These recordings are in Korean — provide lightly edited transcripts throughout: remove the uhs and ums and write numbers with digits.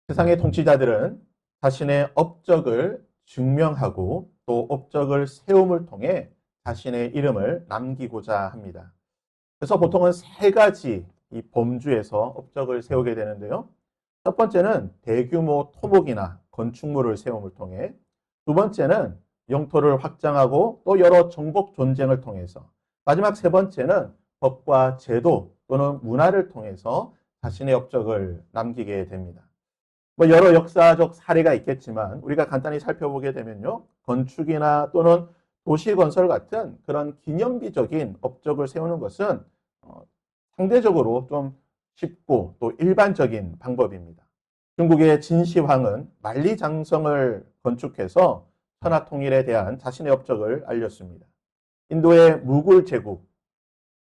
세상의 통치자들은 자신의 업적을 증명하고 또 업적을 세움을 통해 자신의 이름을 남기고자 합니다. 그래서 보통은 세 가지 이 범주에서 업적을 세우게 되는데요. 첫 번째는 대규모 토목이나 건축물을 세움을 통해, 두 번째는 영토를 확장하고 또 여러 정복 전쟁을 통해서, 마지막 세 번째는 법과 제도 또는 문화를 통해서 자신의 업적을 남기게 됩니다. 뭐 여러 역사적 사례가 있겠지만 우리가 간단히 살펴보게 되면요. 건축이나 또는 도시 건설 같은 그런 기념비적인 업적을 세우는 것은 상대적으로 좀 쉽고 또 일반적인 방법입니다. 중국의 진시황은 만리장성을 건축해서 천하통일에 대한 자신의 업적을 알렸습니다. 인도의 무굴 제국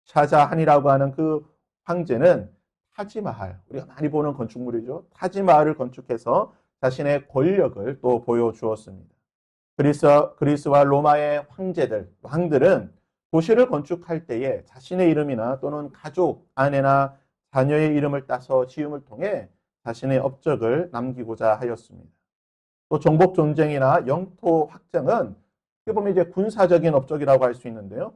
샤자한이라고 하는 그 황제는 타지마할, 우리가 많이 보는 건축물이죠. 타지마할을 건축해서 자신의 권력을 또 보여주었습니다. 그리스와 로마의 왕들은 도시를 건축할 때에 자신의 이름이나 또는 가족, 아내나 자녀의 이름을 따서 지음을 통해 자신의 업적을 남기고자 하였습니다. 또 정복 전쟁이나 영토 확장은 어떻게 보면 이제 군사적인 업적이라고 할 수 있는데요.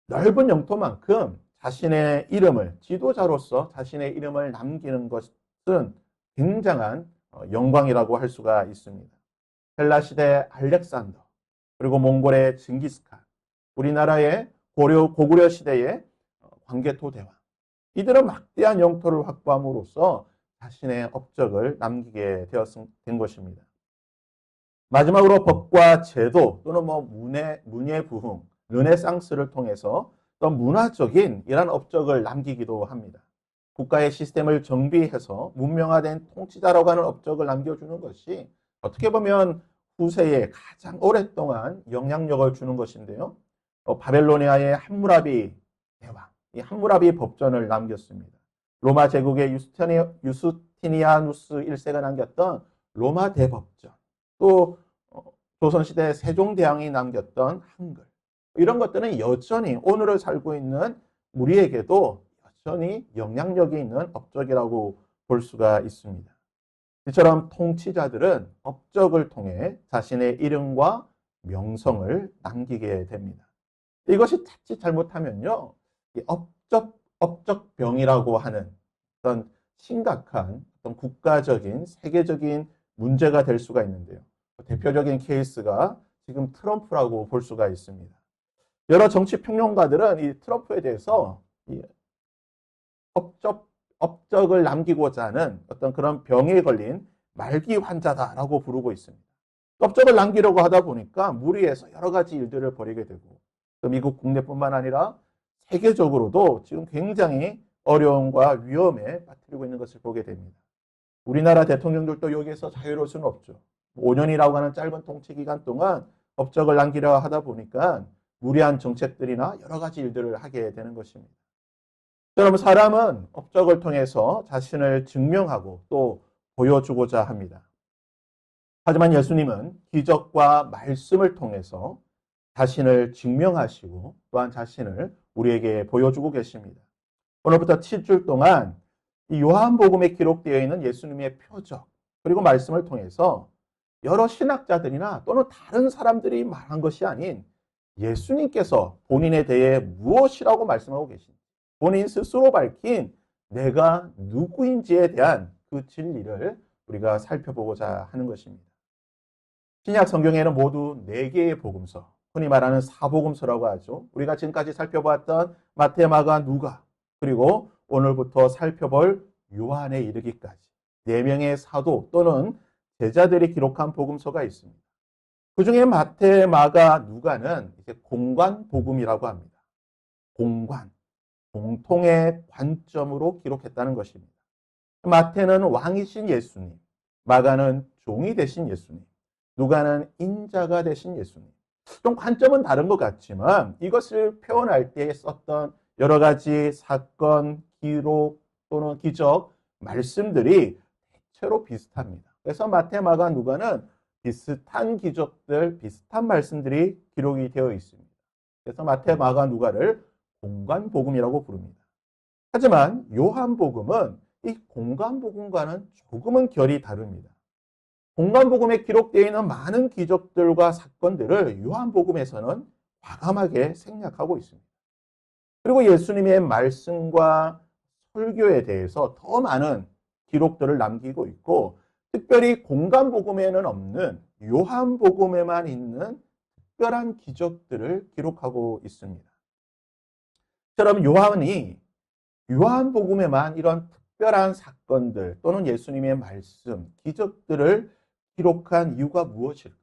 넓은 영토만큼 자신의 이름을, 지도자로서 자신의 이름을 남기는 것은 굉장한 영광이라고 할 수가 있습니다. 헬라 시대 알렉산더, 그리고 몽골의 징기스칸, 우리나라의 고구려 시대의 광개토 대왕, 이들은 막대한 영토를 확보함으로써 자신의 업적을 남기게 된 것입니다. 마지막으로 법과 제도 또는 문예 부흥, 르네상스를 통해서 또 문화적인 이런 업적을 남기기도 합니다. 국가의 시스템을 정비해서 문명화된 통치자라고 하는 업적을 남겨주는 것이 어떻게 보면 후세에 가장 오랫동안 영향력을 주는 것인데요. 바벨로니아의 함무라비 대왕, 이 함무라비 법전을 남겼습니다. 로마 제국의 유스티니아누스 1세가 남겼던 로마 대법전, 또 조선시대 세종대왕이 남겼던 한글, 이런 것들은 여전히 오늘을 살고 있는 우리에게도 여전히 영향력이 있는 업적이라고 볼 수가 있습니다. 이처럼 통치자들은 업적을 통해 자신의 이름과 명성을 남기게 됩니다. 이것이 자칫 잘못하면요, 업적병이라고 하는 어떤 심각한 어떤 국가적인 세계적인 문제가 될 수가 있는데요. 대표적인 케이스가 지금 트럼프라고 볼 수가 있습니다. 여러 정치 평론가들은 이 트럼프에 대해서 이 업적을 남기고자 하는 어떤 그런 병에 걸린 말기 환자다라고 부르고 있습니다. 업적을 남기려고 하다 보니까 무리해서 여러 가지 일들을 벌이게 되고, 또 미국 국내뿐만 아니라 세계적으로도 지금 굉장히 어려움과 위험에 빠뜨리고 있는 것을 보게 됩니다. 우리나라 대통령들도 여기에서 자유로울 수는 없죠. 5년이라고 하는 짧은 통치 기간 동안 업적을 남기려 하다 보니까 무리한 정책들이나 여러 가지 일들을 하게 되는 것입니다. 여러분, 사람은 업적을 통해서 자신을 증명하고 또 보여주고자 합니다. 하지만 예수님은 기적과 말씀을 통해서 자신을 증명하시고 또한 자신을 우리에게 보여주고 계십니다. 오늘부터 7주 동안 이 요한복음에 기록되어 있는 예수님의 표적 그리고 말씀을 통해서 여러 신학자들이나 또는 다른 사람들이 말한 것이 아닌 예수님께서 본인에 대해 무엇이라고 말씀하고 계신, 본인 스스로 밝힌 내가 누구인지에 대한 그 진리를 우리가 살펴보고자 하는 것입니다. 신약 성경에는 모두 4개의 복음서, 흔히 말하는 사복음서라고 하죠. 우리가 지금까지 살펴보았던 마태, 마가, 누가, 그리고 오늘부터 살펴볼 요한에 이르기까지 4명의 사도 또는 제자들이 기록한 복음서가 있습니다. 그 중에 마태, 마가, 누가는 이제 공관 복음이라고 합니다. 공관, 공통의 관점으로 기록했다는 것입니다. 마태는 왕이신 예수님, 마가는 종이 되신 예수님, 누가는 인자가 되신 예수님. 좀 관점은 다른 것 같지만 이것을 표현할 때 썼던 여러 가지 사건, 기록 또는 기적, 말씀들이 대체로 비슷합니다. 그래서 마태, 마가, 누가는 비슷한 기적들, 비슷한 말씀들이 기록이 되어 있습니다. 그래서 마태, 마가, 누가를 공관복음이라고 부릅니다. 하지만 요한복음은 이 공간복음과는 조금은 결이 다릅니다. 공간복음에 기록되어 있는 많은 기적들과 사건들을 요한복음에서는 과감하게 생략하고 있습니다. 그리고 예수님의 말씀과 설교에 대해서 더 많은 기록들을 남기고 있고, 특별히 공간복음에는 없는 요한복음에만 있는 특별한 기적들을 기록하고 있습니다. 처럼 요한이 요한복음에만 이런 특별한 사건들 또는 예수님의 말씀, 기적들을 기록한 이유가 무엇일까요?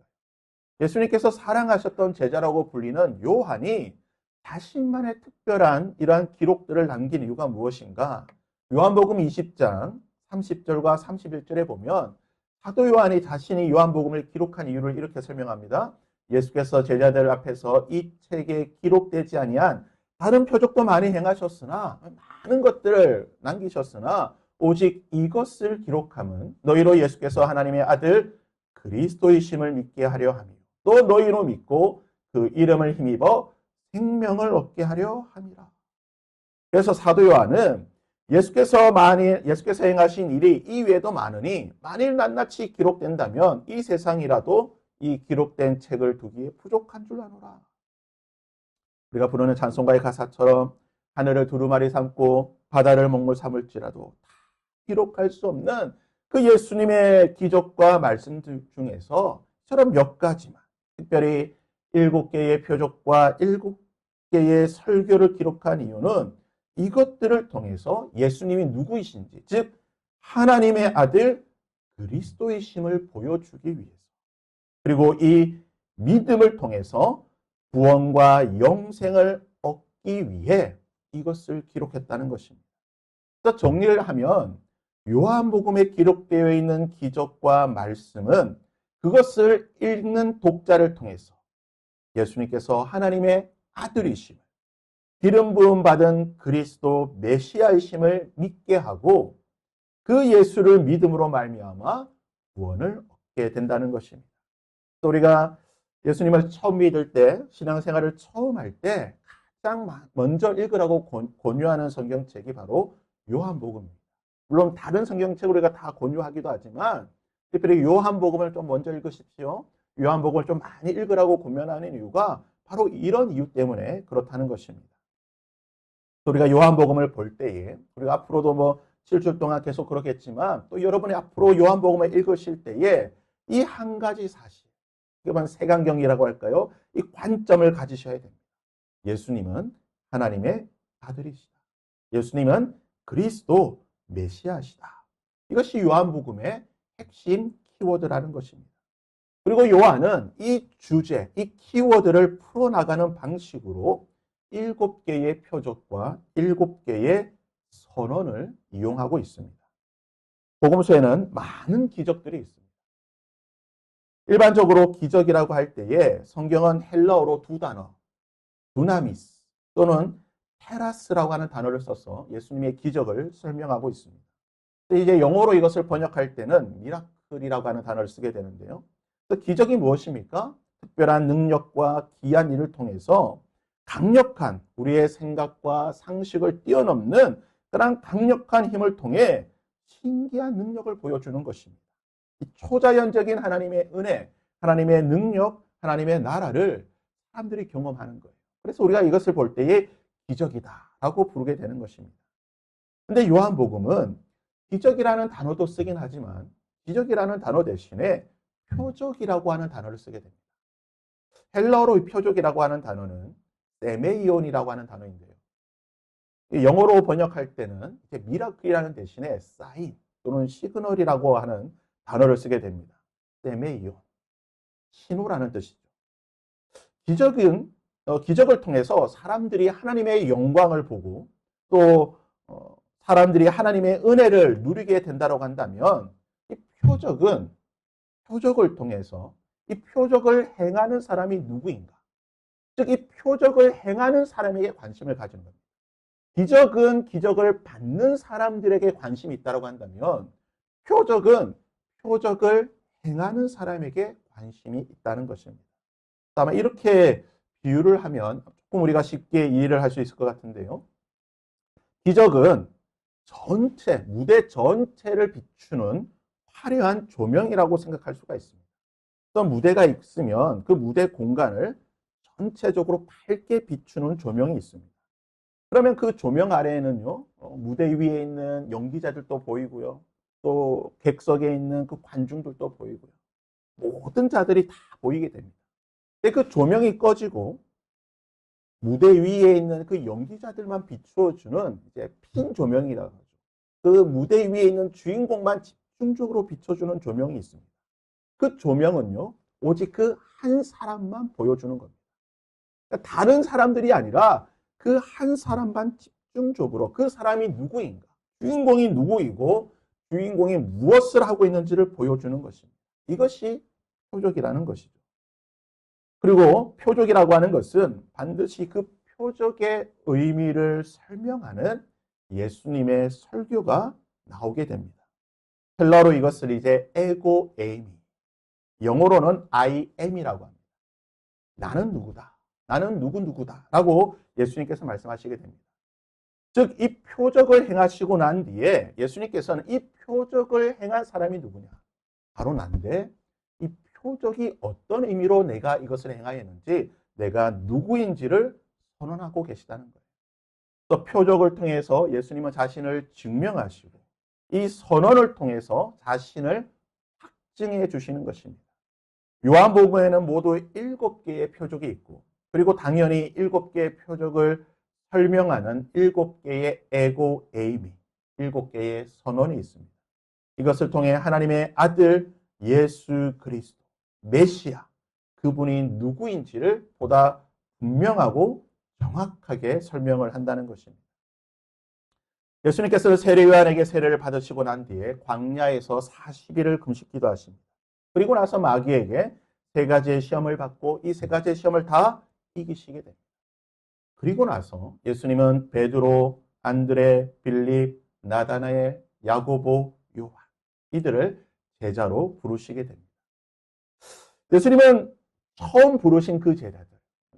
예수님께서 사랑하셨던 제자라고 불리는 요한이 자신만의 특별한 이러한 기록들을 남긴 이유가 무엇인가? 요한복음 20장 30절과 31절에 보면 사도 요한이 자신이 요한복음을 기록한 이유를 이렇게 설명합니다. 예수께서 제자들 앞에서 이 책에 기록되지 아니한 다른 표적도 많이 행하셨으나 많은 것들을 남기셨으나 오직 이것을 기록함은 너희로 예수께서 하나님의 아들 그리스도이심을 믿게 하려 함이요 또 너희로 믿고 그 이름을 힘입어 생명을 얻게 하려 함이라. 그래서 사도 요한은 예수께서 행하신 일이 이외에도 많으니 만일 낱낱이 기록된다면 이 세상이라도 이 기록된 책을 두기에 부족한 줄 아노라. 우리가 부르는 찬송가의 가사처럼 하늘을 두루마리 삼고 바다를 먹물 삼을지라도 다 기록할 수 없는 그 예수님의 기적과 말씀들 중에서 저런 몇 가지만, 특별히 7개의 표적과 7개의 설교를 기록한 이유는 이것들을 통해서 예수님이 누구이신지, 즉 하나님의 아들 그리스도이심을 보여주기 위해서, 그리고 이 믿음을 통해서 구원과 영생을 얻기 위해 이것을 기록했다는 것입니다. 그래서 정리를 하면 요한복음에 기록되어 있는 기적과 말씀은 그것을 읽는 독자를 통해서 예수님께서 하나님의 아들이심을, 기름 부음 받은 그리스도 메시아이심을 믿게 하고 그 예수를 믿음으로 말미암아 구원을 얻게 된다는 것입니다. 또 우리가 예수님을 처음 믿을 때, 신앙생활을 처음 할 때 가장 먼저 읽으라고 권유하는 성경책이 바로 요한복음입니다. 물론 다른 성경책을 우리가 다 권유하기도 하지만 특별히 요한복음을 좀 먼저 읽으십시오. 요한복음을 좀 많이 읽으라고 권면하는 이유가 바로 이런 이유 때문에 그렇다는 것입니다. 우리가 요한복음을 볼 때에 우리가 앞으로도 뭐 7주 동안 계속 그렇겠지만 또 여러분이 앞으로 요한복음을 읽으실 때에 이 한 가지 사실, 이건 색안경이라고 할까요? 이 관점을 가지셔야 됩니다. 예수님은 하나님의 아들이시다. 예수님은 그리스도 메시아시다. 이것이 요한복음의 핵심 키워드라는 것입니다. 그리고 요한은 이 주제, 이 키워드를 풀어나가는 방식으로 7개의 표적과 7개의 선언을 이용하고 있습니다. 복음서에는 많은 기적들이 있습니다. 일반적으로 기적이라고 할 때에 성경은 헬라어로 두 단어, 두나미스 또는 테라스라고 하는 단어를 써서 예수님의 기적을 설명하고 있습니다. 이제 영어로 이것을 번역할 때는 미라클이라고 하는 단어를 쓰게 되는데요. 기적이 무엇입니까? 특별한 능력과 기한 일을 통해서 강력한 우리의 생각과 상식을 뛰어넘는 그런 강력한 힘을 통해 신기한 능력을 보여주는 것입니다. 이 초자연적인 하나님의 은혜, 하나님의 능력, 하나님의 나라를 사람들이 경험하는 거예요. 그래서 우리가 이것을 볼 때에 기적이다라고 부르게 되는 것입니다. 근데 요한복음은 기적이라는 단어도 쓰긴 하지만 기적이라는 단어 대신에 표적이라고 하는 단어를 쓰게 됩니다. 헬라어로 표적이라고 하는 단어는 세메이온이라고 하는 단어인데요. 영어로 번역할 때는 미라클이라는 대신에 사인 또는 시그널이라고 하는 단어를 쓰게 됩니다. 세메이온, 신호라는 뜻이죠. 기적을 통해서 사람들이 하나님의 영광을 보고 또 사람들이 하나님의 은혜를 누리게 된다고 한다면 이 표적을 통해서 이 표적을 행하는 사람이 누구인가? 즉, 이 표적을 행하는 사람에게 관심을 가지는 겁니다. 기적은 기적을 받는 사람들에게 관심이 있다고 한다면 표적을 행하는 사람에게 관심이 있다는 것입니다. 아마 이렇게 비유를 하면 조금 우리가 쉽게 이해를 할 수 있을 것 같은데요. 기적은 전체, 무대 전체를 비추는 화려한 조명이라고 생각할 수가 있습니다. 어떤 무대가 있으면 그 무대 공간을 전체적으로 밝게 비추는 조명이 있습니다. 그러면 그 조명 아래에는요, 무대 위에 있는 연기자들도 보이고요, 또 객석에 있는 그 관중들도 보이고요, 모든 자들이 다 보이게 됩니다. 근데 그 조명이 꺼지고 무대 위에 있는 그 연기자들만 비추어주는 이제 핀 조명이라고 하죠. 그 무대 위에 있는 주인공만 집중적으로 비춰주는 조명이 있습니다. 그 조명은요, 오직 그 한 사람만 보여주는 겁니다. 그러니까 다른 사람들이 아니라 그 한 사람만 집중적으로 그 사람이 누구인가, 주인공이 누구이고 주인공이 무엇을 하고 있는지를 보여주는 것입니다. 이것이 표적이라는 것이죠. 그리고 표적이라고 하는 것은 반드시 그 표적의 의미를 설명하는 예수님의 설교가 나오게 됩니다. 헬라어로 이것을 이제 에고 에이미, 영어로는 I am이라고 합니다. 나는 누구다. 나는 누구누구다. 라고 예수님께서 말씀하시게 됩니다. 즉, 이 표적을 행하시고 난 뒤에 예수님께서는 이 표적을 행한 사람이 누구냐? 바로 난데, 이 표적이 어떤 의미로 내가 이것을 행하였는지, 내가 누구인지를 선언하고 계시다는 거예요. 또 표적을 통해서 예수님은 자신을 증명하시고, 이 선언을 통해서 자신을 확증해 주시는 것입니다. 요한복음에는 모두 7개의 표적이 있고, 그리고 당연히 7개의 표적을 설명하는 7개의 에고 에이미, 7개의 선언이 있습니다. 이것을 통해 하나님의 아들 예수 그리스도, 메시아, 그분이 누구인지를 보다 분명하고 정확하게 설명을 한다는 것입니다. 예수님께서 세례요한에게 세례를 받으시고 난 뒤에 광야에서 40일을 금식 기도하십니다. 그리고 나서 마귀에게 3가지의 시험을 받고 이 3가지의 시험을 다 이기시게 됩니다. 그리고 나서 예수님은 베드로, 안드레, 빌립, 나다나엘, 야고보, 요한 이들을 제자로 부르시게 됩니다. 예수님은 처음 부르신 그 제자들,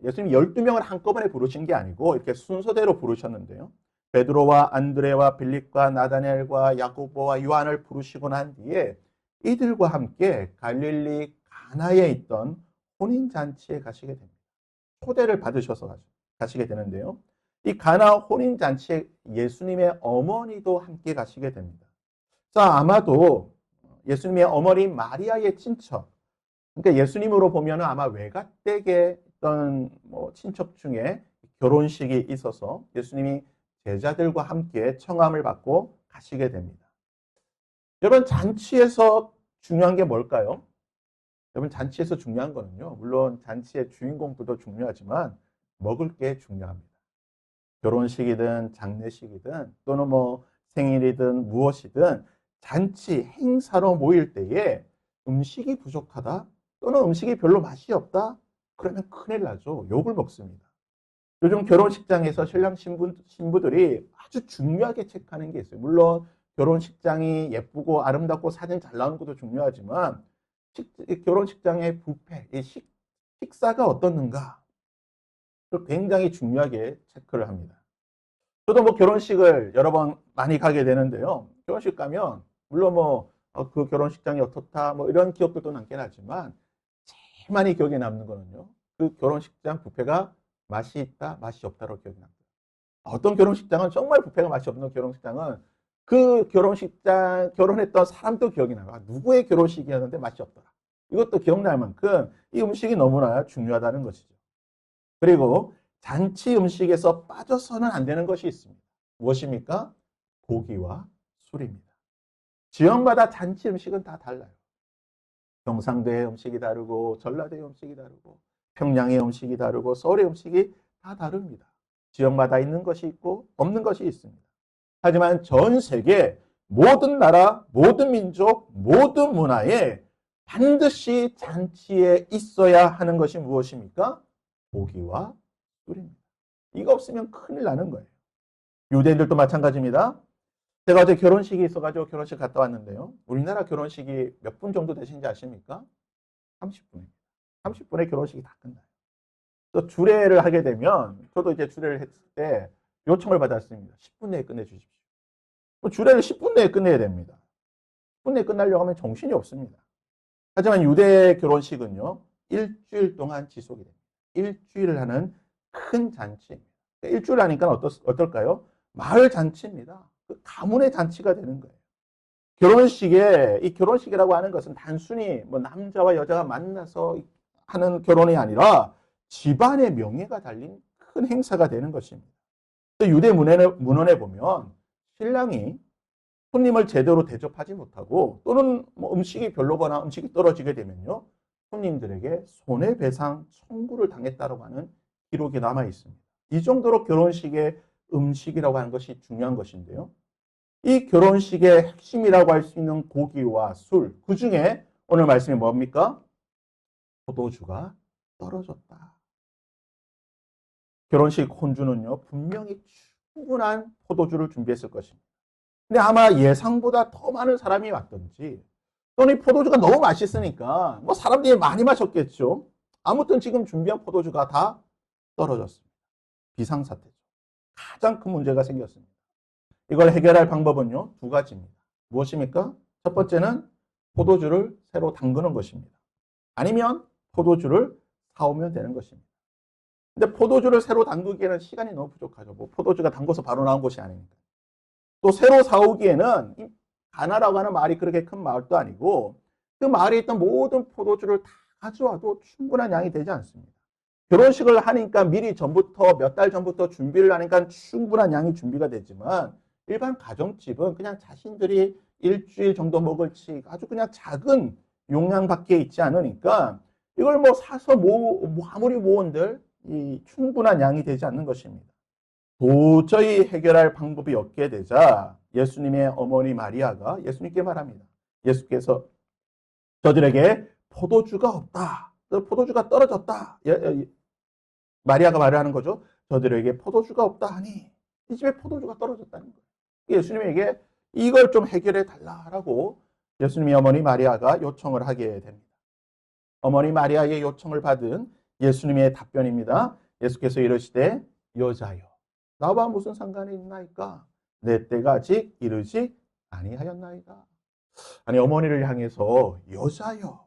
예수님 12명을 한꺼번에 부르신 게 아니고 이렇게 순서대로 부르셨는데요. 베드로와 안드레와 빌립과 나다나엘과 야고보와 요한을 부르시고 난 뒤에 이들과 함께 갈릴리 가나에 있던 혼인잔치에 가시게 됩니다. 초대를 받으셔서 가시게 되는데요. 이 가나 혼인잔치에 예수님의 어머니도 함께 가시게 됩니다. 자, 아마도 예수님의 어머니 마리아의 친척, 그러니까 예수님으로 보면 아마 외갓댁의 어떤 친척 중에 결혼식이 있어서 예수님이 제자들과 함께 청함을 받고 가시게 됩니다. 여러분, 잔치에서 중요한 게 뭘까요? 여러분, 잔치에서 중요한 거는요, 물론 잔치의 주인공들도 중요하지만 먹을 게 중요합니다. 결혼식이든 장례식이든 또는 생일이든 무엇이든 잔치 행사로 모일 때에 음식이 부족하다 또는 음식이 별로 맛이 없다 그러면 큰일 나죠. 욕을 먹습니다. 요즘 결혼식장에서 신랑 신부들이 아주 중요하게 체크하는 게 있어요. 물론 결혼식장이 예쁘고 아름답고 사진 잘 나오는 것도 중요하지만 결혼식장의 뷔페, 식사가 어떻는가 굉장히 중요하게 체크를 합니다. 저도 결혼식을 여러 번 많이 가게 되는데요. 결혼식 가면 물론 그 결혼식장이 어떻다 이런 기억들도 남긴 하지만 제일 많이 기억에 남는 거는요. 그 결혼식장 뷔페가 맛이 있다, 맛이 없다로 기억이 납니다. 어떤 결혼식장은 정말 뷔페가 맛이 없는 결혼식장은 그 결혼식장 결혼했던 사람도 기억이 나요. 누구의 결혼식이었는데 맛이 없더라. 이것도 기억날 만큼 이 음식이 너무나 중요하다는 것이죠. 그리고 잔치 음식에서 빠져서는 안 되는 것이 있습니다. 무엇입니까? 고기와 술입니다. 지역마다 잔치 음식은 다 달라요. 경상도의 음식이 다르고 전라도의 음식이 다르고 평양의 음식이 다르고 서울의 음식이 다 다릅니다. 지역마다 있는 것이 있고 없는 것이 있습니다. 하지만 전 세계 모든 나라, 모든 민족, 모든 문화에 반드시 잔치에 있어야 하는 것이 무엇입니까? 고기와 술입니다. 이거 없으면 큰일 나는 거예요. 유대인들도 마찬가지입니다. 제가 어제 결혼식이 있어가지고 결혼식 갔다 왔는데요. 우리나라 결혼식이 몇 분 정도 되신지 아십니까? 30분입니다. 30분에 결혼식이 다 끝나요. 또 주례를 하게 되면 저도 이제 주례를 했을 때 요청을 받았습니다. 10분 내에 끝내주십시오. 주례를 10분 내에 끝내야 됩니다. 10분 내에 끝나려고 하면 정신이 없습니다. 하지만 유대 결혼식은요, 일주일 동안 지속이 됩니다. 일주일을 하는 큰 잔치입니다. 일주일 하니까 어떨까요? 마을 잔치입니다. 그 가문의 잔치가 되는 거예요. 이 결혼식이라고 하는 것은 단순히 뭐 남자와 여자가 만나서 하는 결혼이 아니라 집안의 명예가 달린 큰 행사가 되는 것입니다. 유대 문헌에 보면 신랑이 손님을 제대로 대접하지 못하고 또는 뭐 음식이 별로거나 음식이 떨어지게 되면요, 손님들에게 손해배상 청구를 당했다고 하는 기록이 남아 있습니다. 이 정도로 결혼식의 음식이라고 하는 것이 중요한 것인데요. 이 결혼식의 핵심이라고 할 수 있는 고기와 술, 그 중에 오늘 말씀이 뭡니까? 포도주가 떨어졌다. 결혼식 혼주는요, 분명히 충분한 포도주를 준비했을 것입니다. 근데 아마 예상보다 더 많은 사람이 왔던지, 또는 이 포도주가 너무 맛있으니까 뭐 사람들이 많이 마셨겠죠. 아무튼 지금 준비한 포도주가 다 떨어졌습니다. 비상사태죠. 가장 큰 문제가 생겼습니다. 이걸 해결할 방법은요, 두 가지입니다. 무엇입니까? 첫 번째는 포도주를 새로 담그는 것입니다. 아니면 포도주를 사오면 되는 것입니다. 근데 포도주를 새로 담그기에는 시간이 너무 부족하죠. 뭐 포도주가 담궈서 바로 나온 것이 아니니까. 또 새로 사오기에는 가나라고 하는 마을이 그렇게 큰 마을도 아니고 그 마을에 있던 모든 포도주를 다 가져와도 충분한 양이 되지 않습니다. 결혼식을 하니까 미리 전부터 몇 달 전부터 준비를 하니까 충분한 양이 준비가 되지만 일반 가정집은 그냥 자신들이 일주일 정도 먹을지 아주 그냥 작은 용량밖에 있지 않으니까 이걸 뭐 사서 아무리 모은들 충분한 양이 되지 않는 것입니다. 도저히 해결할 방법이 없게 되자 예수님의 어머니 마리아가 예수님께 말합니다. 예수께서 저들에게 포도주가 없다. 포도주가 떨어졌다. 마리아가 말하는 거죠. 저들에게 포도주가 없다 하니 이 집에 포도주가 떨어졌다는 거예요. 예수님에게 이걸 좀 해결해 달라고 예수님의 어머니 마리아가 요청을 하게 됩니다. 어머니 마리아의 요청을 받은 예수님의 답변입니다. 예수께서 이르시되 여자여 나와 무슨 상관이 있나이까? 내 때가 아직 이르지 아니하였나이다. 아니 어머니를 향해서 여자여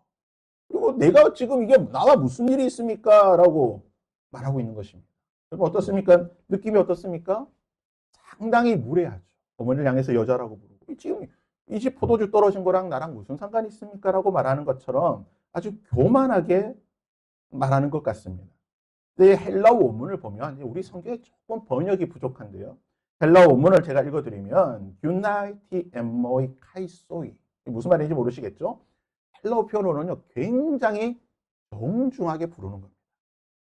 그리고 내가 지금 이게 나와 무슨 일이 있습니까? 라고 말하고 있는 것입니다. 여러분 어떻습니까? 느낌이 어떻습니까? 상당히 무례하죠. 어머니를 향해서 여자라고 부르고 지금 이 집 포도주 떨어진 거랑 나랑 무슨 상관이 있습니까? 라고 말하는 것처럼 아주 교만하게 말하는 것 같습니다. 근데 헬라어 원문을 보면 우리 성경에 조금 번역이 부족한데요. 헬라어 원문을 제가 읽어드리면 유나이티 엠모이 카이소이 무슨 말인지 모르시겠죠? 헬라어 표현으로는요 굉장히 정중하게 부르는 겁니다.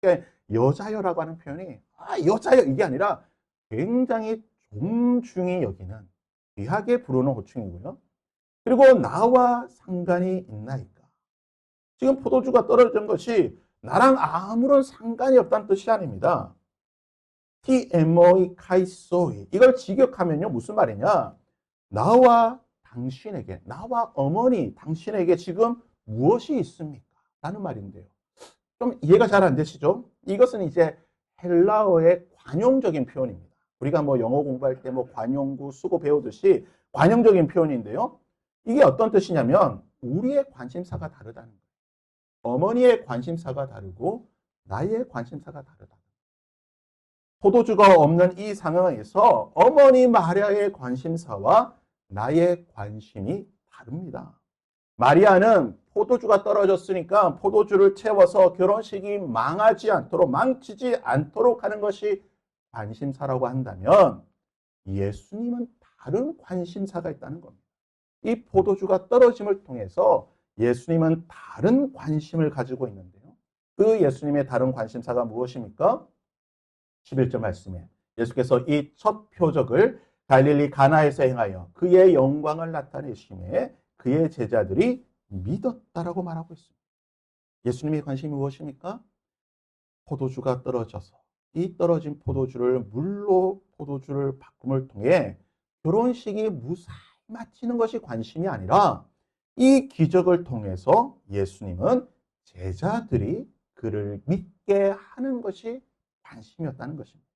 그러니까 여자여라고 하는 표현이 여자여 이게 아니라 굉장히 존중히 여기는 귀하게 부르는 호칭이고요. 그리고 나와 상관이 있나이까? 지금 포도주가 떨어진 것이 나랑 아무런 상관이 없다는 뜻이 아닙니다. TMO이 카이소이 이걸 직역하면요 무슨 말이냐? 나와 당신에게, 나와 어머니 당신에게 지금 무엇이 있습니까? 라는 말인데요. 좀 이해가 잘 안 되시죠? 이것은 이제 헬라어의 관용적인 표현입니다. 우리가 뭐 영어 공부할 때 뭐 관용구, 수고 배우듯이 관용적인 표현인데요. 이게 어떤 뜻이냐면 우리의 관심사가 다르다는 거예요. 어머니의 관심사가 다르고 나의 관심사가 다르다. 포도주가 없는 이 상황에서 어머니 마리아의 관심사와 나의 관심이 다릅니다. 마리아는 포도주가 떨어졌으니까 포도주를 채워서 결혼식이 망치지 않도록 하는 것이 관심사라고 한다면 예수님은 다른 관심사가 있다는 겁니다. 이 포도주가 떨어짐을 통해서 예수님은 다른 관심을 가지고 있는데요. 그 예수님의 다른 관심사가 무엇입니까? 11절 말씀에 예수께서 이 첫 표적을 갈릴리 가나에서 행하여 그의 영광을 나타내심에 그의 제자들이 믿었다라고 말하고 있습니다. 예수님의 관심이 무엇입니까? 포도주가 떨어져서 이 떨어진 포도주를 물로 포도주를 바꿈을 통해 결혼식이 무사히 마치는 것이 관심이 아니라 이 기적을 통해서 예수님은 제자들이 그를 믿게 하는 것이 관심이었다는 것입니다.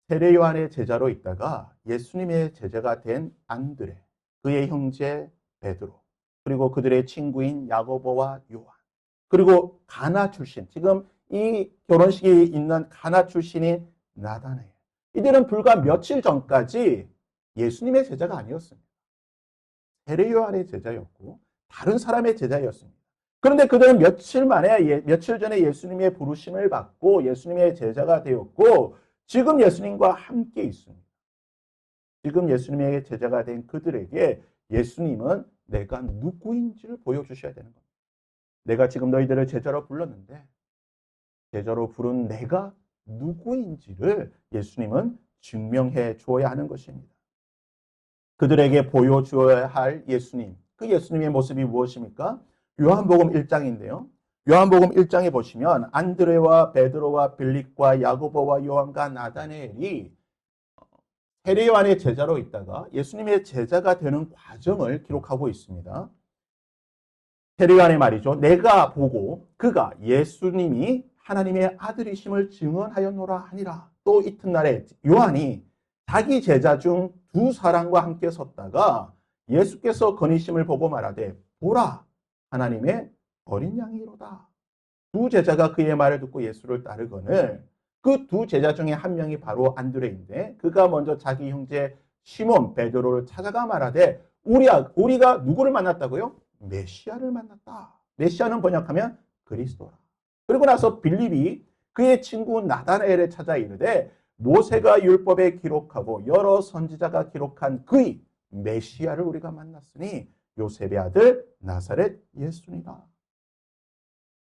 세례 요한의 제자로 있다가 예수님의 제자가 된 안드레, 그의 형제 베드로, 그리고 그들의 친구인 야고보와 요한, 그리고 가나 출신, 지금 이 결혼식이 있는 가나 출신인 나다나엘. 이들은 불과 며칠 전까지 예수님의 제자가 아니었습니다. 세례 요한의 제자였고 다른 사람의 제자였습니다. 그런데 그들은 며칠 전에 예수님의 부르심을 받고 예수님의 제자가 되었고 지금 예수님과 함께 있습니다. 지금 예수님의 제자가 된 그들에게 예수님은 내가 누구인지를 보여주셔야 되는 겁니다. 내가 지금 너희들을 제자로 불렀는데 제자로 부른 내가 누구인지를 예수님은 증명해 주어야 하는 것입니다. 그들에게 보여주어야 할 예수님, 그 예수님의 모습이 무엇입니까? 요한복음 1장인데요. 요한복음 1장에 보시면 안드레와 베드로와 빌립과 야고보와 요한과 나다나엘이 세례 요한의 제자로 있다가 예수님의 제자가 되는 과정을 기록하고 있습니다. 세례 요한의 말이죠. 내가 보고 그가 예수님이 하나님의 아들이심을 증언하였노라 하니라. 또 이튿날에 요한이 자기 제자 중 두 사람과 함께 섰다가 예수께서 거니심을 보고 말하되 보라 하나님의 어린 양이로다. 두 제자가 그의 말을 듣고 예수를 따르거늘 그 두 제자 중에 한 명이 바로 안드레인데 그가 먼저 자기 형제 시몬 베드로를 찾아가 말하되 우리가 누구를 만났다고요? 메시아를 만났다. 메시아는 번역하면 그리스도라. 그리고 나서 빌립이 그의 친구 나다나엘을 찾아 이르되 모세가 율법에 기록하고 여러 선지자가 기록한 그의 메시아를 우리가 만났으니 요셉의 아들 나사렛 예수니라.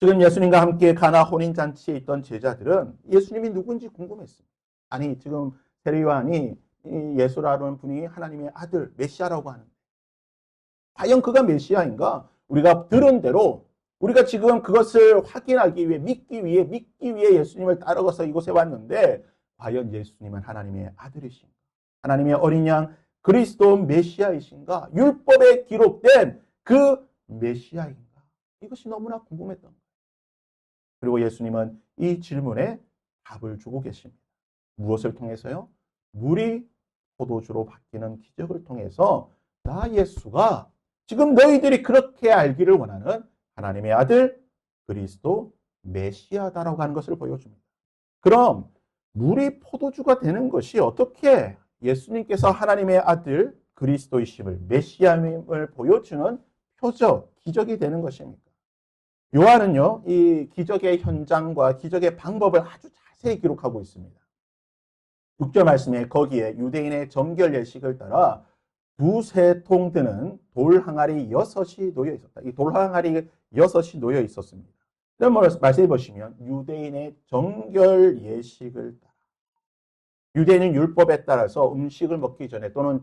지금 예수님과 함께 가나 혼인잔치에 있던 제자들은 예수님이 누군지 궁금했습니다. 아니 지금 세례 요한이 예수라는 분이 하나님의 아들 메시아라고 하는데 과연 그가 메시아인가? 우리가 들은 대로 우리가 지금 그것을 확인하기 위해 믿기 위해 예수님을 따라가서 이곳에 왔는데 과연 예수님은 하나님의 아들이신가? 하나님의 어린 양 그리스도 메시아이신가? 율법에 기록된 그 메시아인가? 이것이 너무나 궁금했던 거예요. 그리고 예수님은 이 질문에 답을 주고 계십니다. 무엇을 통해서요? 물이 포도주로 바뀌는 기적을 통해서 나 예수가 지금 너희들이 그렇게 알기를 원하는 하나님의 아들 그리스도 메시아다라고 하는 것을 보여줍니다. 그럼 물이 포도주가 되는 것이 어떻게 예수님께서 하나님의 아들 그리스도이심을 메시아임을 보여주는 표적, 기적이 되는 것입니까? 요한은요, 이 기적의 현장과 기적의 방법을 아주 자세히 기록하고 있습니다. 6절 말씀에 거기에 유대인의 정결 예식을 따라 두세 통 드는 돌 항아리 6이 놓여 있었다. 이 돌 항아리 6이 놓여 있었습니다. 말씀해 보시면 유대인의 정결 예식을 따라 유대인은 율법에 따라서 음식을 먹기 전에 또는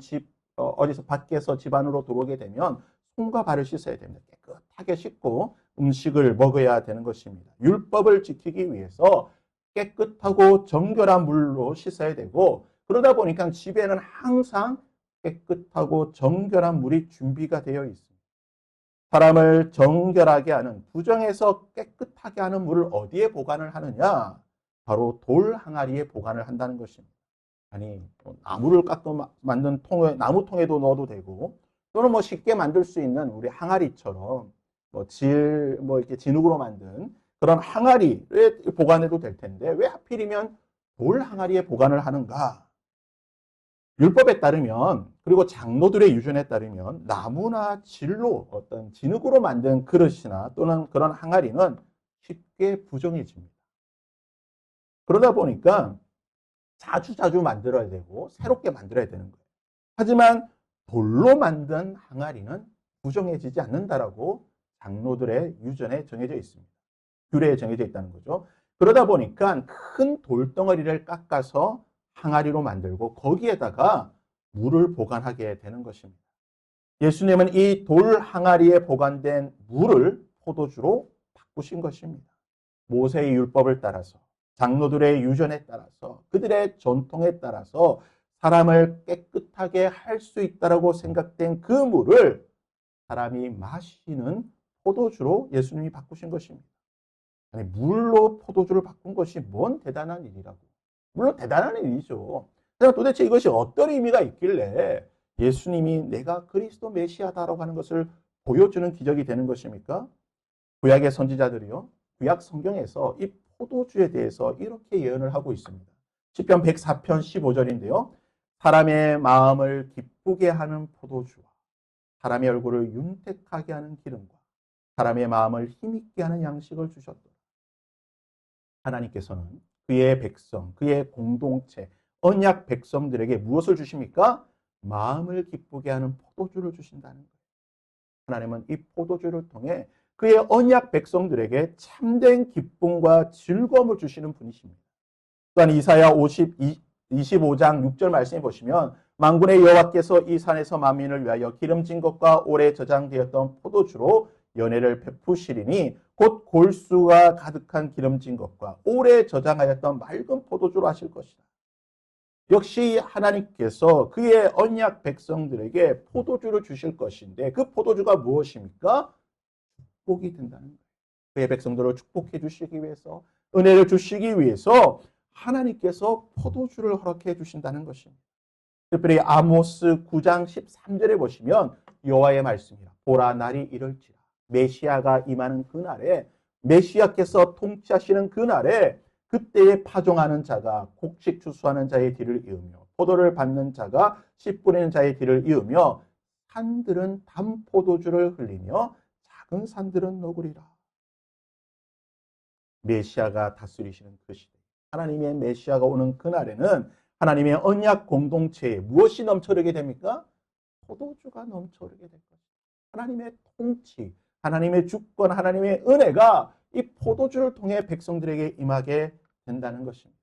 어디서 밖에서 집 안으로 들어오게 되면 손과 발을 씻어야 됩니다. 깨끗하게 씻고 음식을 먹어야 되는 것입니다. 율법을 지키기 위해서 깨끗하고 정결한 물로 씻어야 되고 그러다 보니까 집에는 항상 깨끗하고 정결한 물이 준비가 되어 있습니다. 사람을 정결하게 하는 부정에서 깨끗하게 하는 물을 어디에 보관을 하느냐? 바로 돌 항아리에 보관을 한다는 것입니다. 아니 나무를 깎아 만든 통에 나무통에도 넣어도 되고 또는 뭐 쉽게 만들 수 있는 우리 항아리처럼 이렇게 진흙으로 만든 그런 항아리에 보관해도 될 텐데 왜 하필이면 돌 항아리에 보관을 하는가? 율법에 따르면 그리고 장로들의 유전에 따르면 나무나 질로 어떤 진흙으로 만든 그릇이나 또는 그런 항아리는 쉽게 부정해집니다. 그러다 보니까 자주 만들어야 되고 새롭게 만들어야 되는 거예요. 하지만 돌로 만든 항아리는 부정해지지 않는다라고 장로들의 유전에 정해져 있습니다. 규례에 정해져 있다는 거죠. 그러다 보니까 큰 돌덩어리를 깎아서 항아리로 만들고 거기에다가 물을 보관하게 되는 것입니다. 예수님은 이 돌 항아리에 보관된 물을 포도주로 바꾸신 것입니다. 모세의 율법을 따라서 장로들의 유전에 따라서 그들의 전통에 따라서 사람을 깨끗하게 할 수 있다고 생각된 그 물을 사람이 마시는 포도주로 예수님이 바꾸신 것입니다. 아니, 물로 포도주를 바꾼 것이 뭔 대단한 일이라고. 물론 대단한 일이죠. 그럼 도대체 이것이 어떤 의미가 있길래 예수님이 내가 그리스도 메시아다라고 하는 것을 보여주는 기적이 되는 것입니까? 구약의 선지자들이요. 구약 성경에서 이 포도주에 대해서 이렇게 예언을 하고 있습니다. 시편 104편 15절인데요. 사람의 마음을 기쁘게 하는 포도주와 사람의 얼굴을 윤택하게 하는 기름과 사람의 마음을 힘있게 하는 양식을 주셨더라. 하나님께서는 그의 백성, 그의 공동체, 언약 백성들에게 무엇을 주십니까? 마음을 기쁘게 하는 포도주를 주신다는 거예요. 하나님은 이 포도주를 통해 그의 언약 백성들에게 참된 기쁨과 즐거움을 주시는 분이십니다. 또한 이사야 25장 6절 말씀해 보시면 만군의 여호와께서 이 산에서 만민을 위하여 기름진 것과 오래 저장되었던 포도주로 연회를 베푸시리니 곧 골수가 가득한 기름진 것과 오래 저장하였던 맑은 포도주로 하실 것이다. 역시 하나님께서 그의 언약 백성들에게 포도주를 주실 것인데 그 포도주가 무엇입니까? 축복이 된다는 거예요. 그의 백성들을 축복해 주시기 위해서, 은혜를 주시기 위해서 하나님께서 포도주를 허락해 주신다는 것입니다. 특별히 아모스 9장 13절에 보시면 여호와의 말씀이라. 보라 날이 이럴지라. 메시아가 임하는 그날에, 메시아께서 통치하시는 그날에 그때에 파종하는 자가 곡식 추수하는 자의 뒤를 이으며 포도를 받는 자가 씨 뿌리는 자의 뒤를 이으며 산들은 단 포도주를 흘리며 작은 산들은 녹으리라. 메시아가 다스리시는 그 시대, 하나님의 메시아가 오는 그날에는 하나님의 언약 공동체에 무엇이 넘쳐흐르게 됩니까? 포도주가 넘쳐흐르게 될 것입니다. 하나님의 통치, 하나님의 주권, 하나님의 은혜가 이 포도주를 통해 백성들에게 임하게 된다는 것입니다.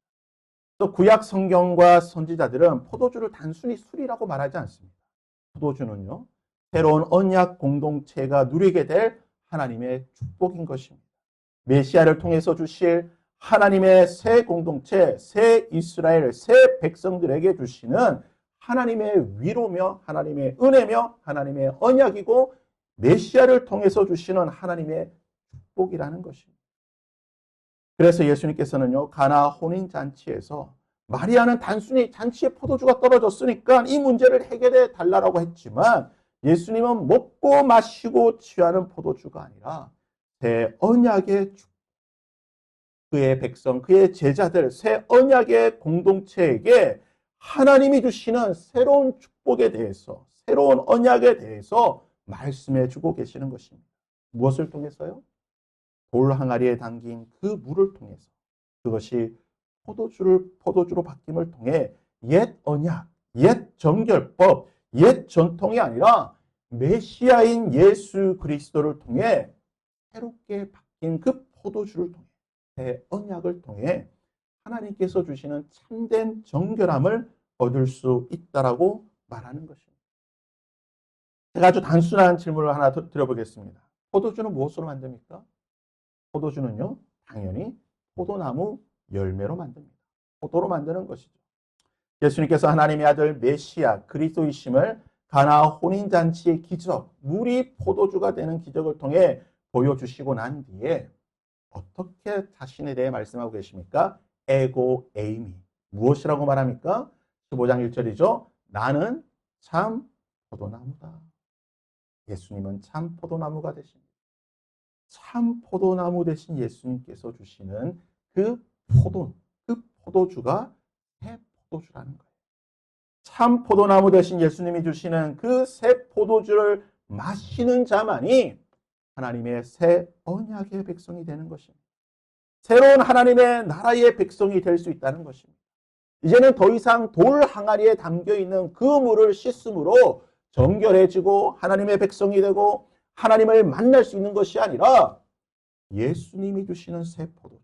또 구약 성경과 선지자들은 포도주를 단순히 술이라고 말하지 않습니다. 포도주는요, 새로운 언약 공동체가 누리게 될 하나님의 축복인 것입니다. 메시아를 통해서 주실 하나님의 새 공동체, 새 이스라엘, 새 백성들에게 주시는 하나님의 위로며 하나님의 은혜며 하나님의 언약이고 메시아를 통해서 주시는 하나님의 축복이라는 것입니다. 그래서 예수님께서는요, 가나 혼인잔치에서 마리아는 단순히 잔치에 포도주가 떨어졌으니까 이 문제를 해결해 달라고 했지만 예수님은 먹고 마시고 취하는 포도주가 아니라 새 언약의 축복, 그의 백성, 그의 제자들, 새 언약의 공동체에게 하나님이 주시는 새로운 축복에 대해서, 새로운 언약에 대해서 말씀해 주고 계시는 것입니다. 무엇을 통해서요? 돌 항아리에 담긴 그 물을 통해서, 그것이 포도주로 바뀜을 통해 옛 언약, 옛 정결법, 옛 전통이 아니라 메시아인 예수 그리스도를 통해 새롭게 바뀐 그 포도주를 통해, 새 언약을 통해 하나님께서 주시는 참된 정결함을 얻을 수 있다라고 말하는 것입니다. 제가 아주 단순한 질문을 하나 드려보겠습니다. 포도주는 무엇으로 만듭니까? 포도주는요, 당연히 포도나무 열매로 만듭니다. 포도로 만드는 것이죠. 예수님께서 하나님의 아들 메시아 그리스도이심을 가나 혼인잔치의 기적, 물이 포도주가 되는 기적을 통해 보여주시고 난 뒤에 어떻게 자신에 대해 말씀하고 계십니까? 에고 에이미. 무엇이라고 말합니까? 15장 1절이죠. 나는 참 포도나무다. 예수님은 참 포도나무가 되십니다. 참 포도나무 되신 예수님께서 주시는 그 포도주가 새 포도주라는 거예요. 참 포도나무 되신 예수님이 주시는 그 새 포도주를 마시는 자만이 하나님의 새 언약의 백성이 되는 것입니다. 새로운 하나님의 나라의 백성이 될 수 있다는 것입니다. 이제는 더 이상 돌 항아리에 담겨있는 그 물을 씻음으로 정결해지고 하나님의 백성이 되고 하나님을 만날 수 있는 것이 아니라 예수님이 주시는 새 포도주,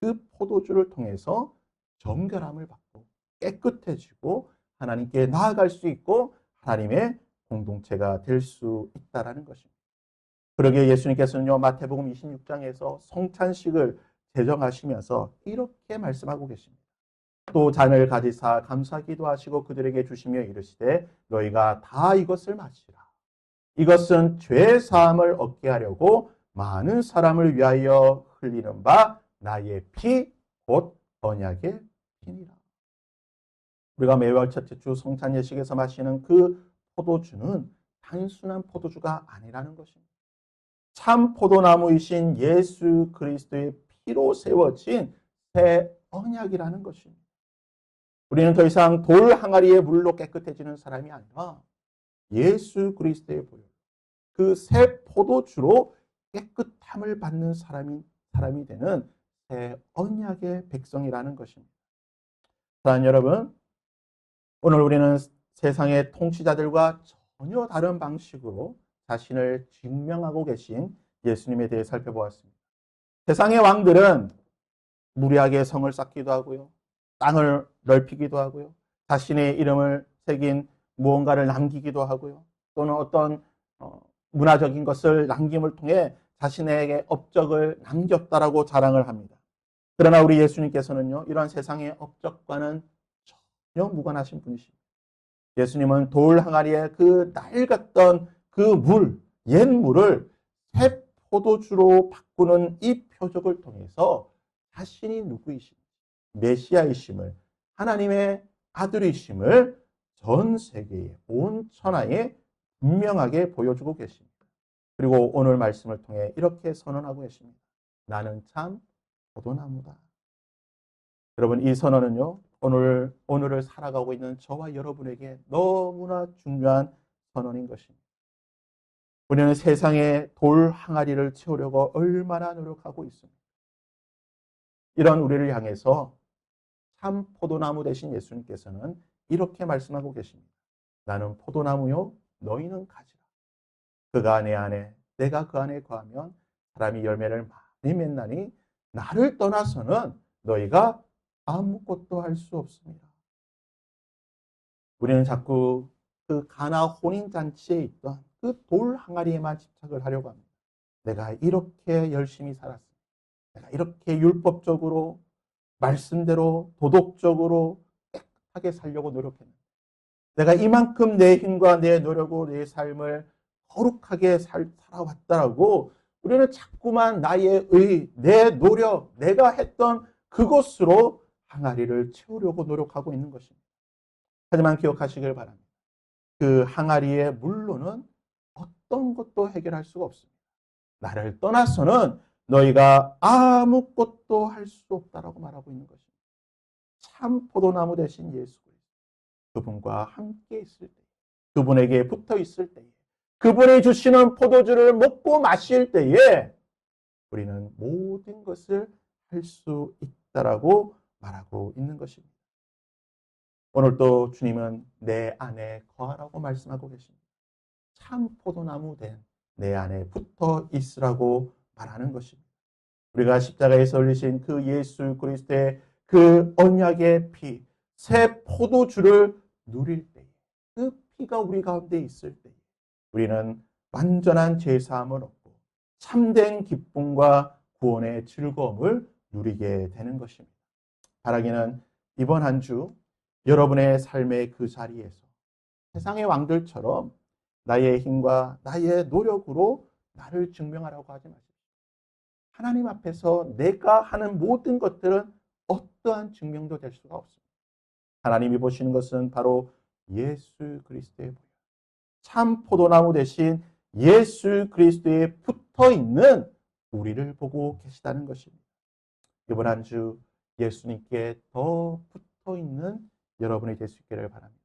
그 포도주를 통해서 정결함을 받고 깨끗해지고 하나님께 나아갈 수 있고 하나님의 공동체가 될 수 있다는 것입니다. 그러기에 예수님께서는요, 마태복음 26장에서 성찬식을 제정하시면서 이렇게 말씀하고 계십니다. 또 잔을 가지사 감사기도 하시고 그들에게 주시며 이르시되 너희가 다 이것을 마시라. 이것은 죄 사함을 얻게 하려고 많은 사람을 위하여 흘리는 바 나의 피 곧 언약의 피니라. 우리가 매월 첫째 주 성찬 예식에서 마시는 그 포도주는 단순한 포도주가 아니라는 것입니다. 참 포도나무이신 예수 그리스도의 피로 세워진 새 언약이라는 것입니다. 우리는 더 이상 돌 항아리의 물로 깨끗해지는 사람이 아니라 예수 그리스도의 보혈, 그 새 포도주로 깨끗함을 받는 사람이 되는 새 언약의 백성이라는 것입니다. 사랑하는 여러분, 오늘 우리는 세상의 통치자들과 전혀 다른 방식으로 자신을 증명하고 계신 예수님에 대해 살펴보았습니다. 세상의 왕들은 무리하게 성을 쌓기도 하고요. 땅을 넓히기도 하고요. 자신의 이름을 새긴 무언가를 남기기도 하고요. 또는 어떤 문화적인 것을 남김을 통해 자신에게 업적을 남겼다라고 자랑을 합니다. 그러나 우리 예수님께서는요, 이런 세상의 업적과는 전혀 무관하신 분이십니다. 예수님은 돌 항아리에 그 낡았던 그 물, 옛 물을 새 포도주로 바꾸는 이 표적을 통해서 자신이 누구이신지, 메시아이심을, 하나님의 아들이심을 전 세계에, 온 천하에 분명하게 보여주고 계십니다. 그리고 오늘 말씀을 통해 이렇게 선언하고 계십니다. 나는 참 포도나무다. 여러분, 이 선언은요, 오늘을 살아가고 있는 저와 여러분에게 너무나 중요한 선언인 것입니다. 우리는 세상의 돌 항아리를 채우려고 얼마나 노력하고 있습니다. 이런 우리를 향해서 참 포도나무 되신 예수님께서는 이렇게 말씀하고 계십니다. 나는 포도나무요, 너희는 가지라. 그가 내 안에, 내가 그 안에 거하면 사람이 열매를 많이 맺나니 나를 떠나서는 너희가 아무것도 할 수 없습니다. 우리는 자꾸 그 가나 혼인잔치에 있던 그 돌 항아리에만 집착을 하려고 합니다. 내가 이렇게 열심히 살았습니다. 내가 이렇게 율법적으로, 말씀대로, 도덕적으로 깨끗하게 살려고 노력했는데, 내가 이만큼 내 힘과 내 노력으로 내 삶을 거룩하게 살아왔다라고 우리는 자꾸만 나의 의, 내 노력, 내가 했던 그것으로 항아리를 채우려고 노력하고 있는 것입니다. 하지만 기억하시길 바랍니다. 그 항아리의 물로는 어떤 것도 해결할 수가 없습니다. 나를 떠나서는 너희가 아무것도 할 수 없다라고 말하고 있는 것입니다. 참 포도나무 대신 예수 그리스도, 그분과 함께 있을 때, 그분에게 붙어 있을 때에, 그분이 주시는 포도주를 먹고 마실 때에 우리는 모든 것을 할 수 있다라고 말하고 있는 것입니다. 오늘도 주님은 내 안에 거하라고 말씀하고 계십니다. 참 포도나무 된 내 안에 붙어 있으라고 말하는 것입니다. 우리가 십자가에서 흘리신 그 예수 그리스도의 그 언약의 피, 새 포도주를 누릴 때에, 그 피가 우리 가운데 있을 때에 우리는 완전한 죄사함을 얻고 참된 기쁨과 구원의 즐거움을 누리게 되는 것입니다. 바라기는 이번 한 주 여러분의 삶의 그 자리에서 세상의 왕들처럼 나의 힘과 나의 노력으로 나를 증명하라고 하지 마십시오. 하나님 앞에서 내가 하는 모든 것들은 어떠한 증명도 될 수가 없습니다. 하나님이 보시는 것은 바로 예수 그리스도의 보혈, 참 포도나무 대신 예수 그리스도에 붙어있는 우리를 보고 계시다는 것입니다. 이번 한 주 예수님께 더 붙어있는 여러분이 될 수 있기를 바랍니다.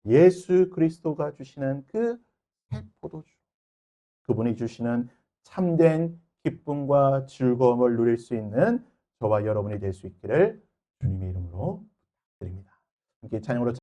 예수 그리스도가 주시는 그 새 포도주, 그분이 주시는 참된 기쁨과 즐거움을 누릴 수 있는 저와 여러분이 될 수 있기를 주님의 이름으로 드립니다. 함께 찬양으로